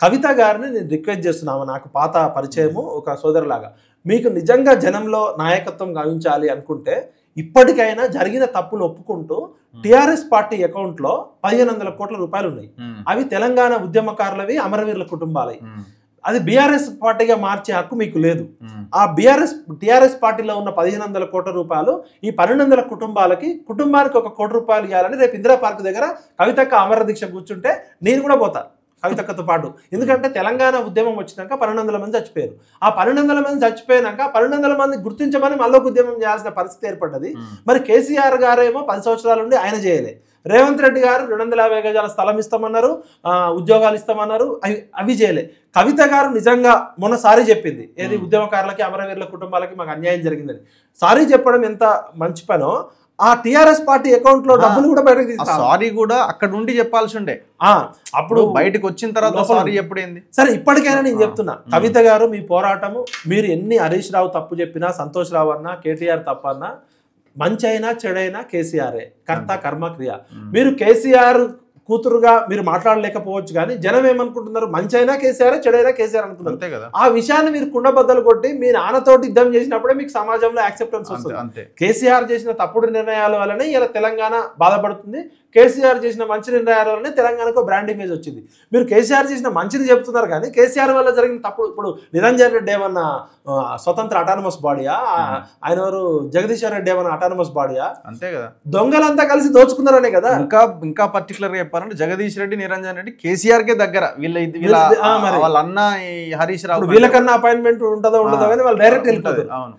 కవిత గారిని నేను రిక్వెస్ట్ చేస్తున్నాము, నాకు పాత పరిచయము ఒక సోదరులాగా. మీకు నిజంగా జనంలో నాయకత్వం గావించాలి అనుకుంటే ఇప్పటికైనా జరిగిన తప్పులు ఒప్పుకుంటూ టిఆర్ఎస్ పార్టీ అకౌంట్లో 1500 కోట్ల రూపాయలు ఉన్నాయి. అవి తెలంగాణ ఉద్యమకారులవి, అమరవీరుల కుటుంబాలవి. అది బీఆర్ఎస్ పార్టీగా మార్చే హక్కు మీకు లేదు. ఆ టిఆర్ఎస్ పార్టీలో ఉన్న 1500 కోట్ల రూపాయలు ఈ 1200 కుటుంబాలకి కుటుంబానికి 1 కోటి రూపాయలు ఇవ్వాలని రేపు ఇందిరా పార్క్ దగ్గర కవితక్క అమర దీక్ష కూర్చుంటే నేను కూడా పోతా కవితక్కతో పాటు. ఎందుకంటే తెలంగాణ ఉద్యమం వచ్చినాక 1200 మంది చచ్చిపోయారు. ఆ 1200 మంది చచ్చిపోయినాక 1200 మంది గుర్తించమని మళ్ళీ ఉద్యమం చేయాల్సిన పరిస్థితి ఏర్పడ్డది. మరి కేసీఆర్ గారేమో 10 సంవత్సరాల నుండి ఆయన చేయలే. రేవంత్ రెడ్డి గారు 250 గజాల స్థలం ఇస్తామన్నారు, ఉద్యోగాలు ఇస్తామన్నారు, అవి చేయలే. కవిత గారు నిజంగా మొన్న సారీ చెప్పింది, ఏది ఉద్యమకారులకి అమరవీరుల కుటుంబాలకి మాకు అన్యాయం జరిగిందని. సారీ చెప్పడం ఎంత మంచి పనో ఆ టిఆర్ఎస్ పార్టీ అకౌంట్ లో డబ్బులు కూడా బయటకు తీస్తారు. సారీ కూడా అక్కడ ఉండి చెప్పాల్సి ఉండే, అప్పుడు బయటకు వచ్చిన తర్వాత సారీ ఎప్పుడైంది? సరే ఇప్పటికైనా నేను చెప్తున్నా, కవిత గారు మీ పోరాటము, మీరు ఎన్ని హరీష్ రావు తప్పు చెప్పినా, సంతోష్ రావు అన్నా, కేటీఆర్ తప్పన్నా, మంచి అయినా చెడైనా కేసీఆరే కర్త కర్మక్రియ. మీరు కేసీఆర్ కూతురుగా మీరు మాట్లాడలేకపోవచ్చు, కానీ జనం ఏమనుకుంటున్నారు, మంచి అయినా కేసీఆర్, చెడైనా కేసీఆర్ అనుకుంటున్నారు. ఆ విషయాన్ని మీరు కుండబద్దలు కొట్టి మీ నాన్నతోటి యుద్ధం చేసినప్పుడే మీకు సమాజంలో యాక్సెప్టెన్స్ వస్తుంది. కేసీఆర్ చేసిన తప్పుడు నిర్ణయాల వల్లనే ఇలా తెలంగాణ బాధపడుతుంది. కేసీఆర్ చేసిన మంచి నిర్ణయాల వల్లనే తెలంగాణకు బ్రాండ్ ఇమేజ్ వచ్చింది. మీరు కేసీఆర్ చేసిన మంచిని చెప్తున్నారు, కానీ కేసీఆర్ వల్ల జరిగిన తప్పుడు, ఇప్పుడు నిరంజన్ రెడ్డి ఏమన్నా స్వతంత్ర అటానమస్ బాడీయా, ఆయన ఎవరు జగదీశ్వర్ రెడ్డి ఏమన్నా అటానమస్ బాడీయా? అంతే కదా, దొంగలంతా కలిసి దోచుకున్నారనే కదా. ఇంకా పర్టికులర్ గా చెప్పాలంటే జగదీష్ రెడ్డి, నిరంజన్ రెడ్డి కేసీఆర్ కే దగ్గర. వాళ్ళ అన్న హరీష్ రావు, వీళ్ళకన్నా అపాయింట్మెంట్ ఉంటుందో ఉండదో కానీ వాళ్ళు డైరెక్ట్ వెళ్ళిపోతారు. అవును.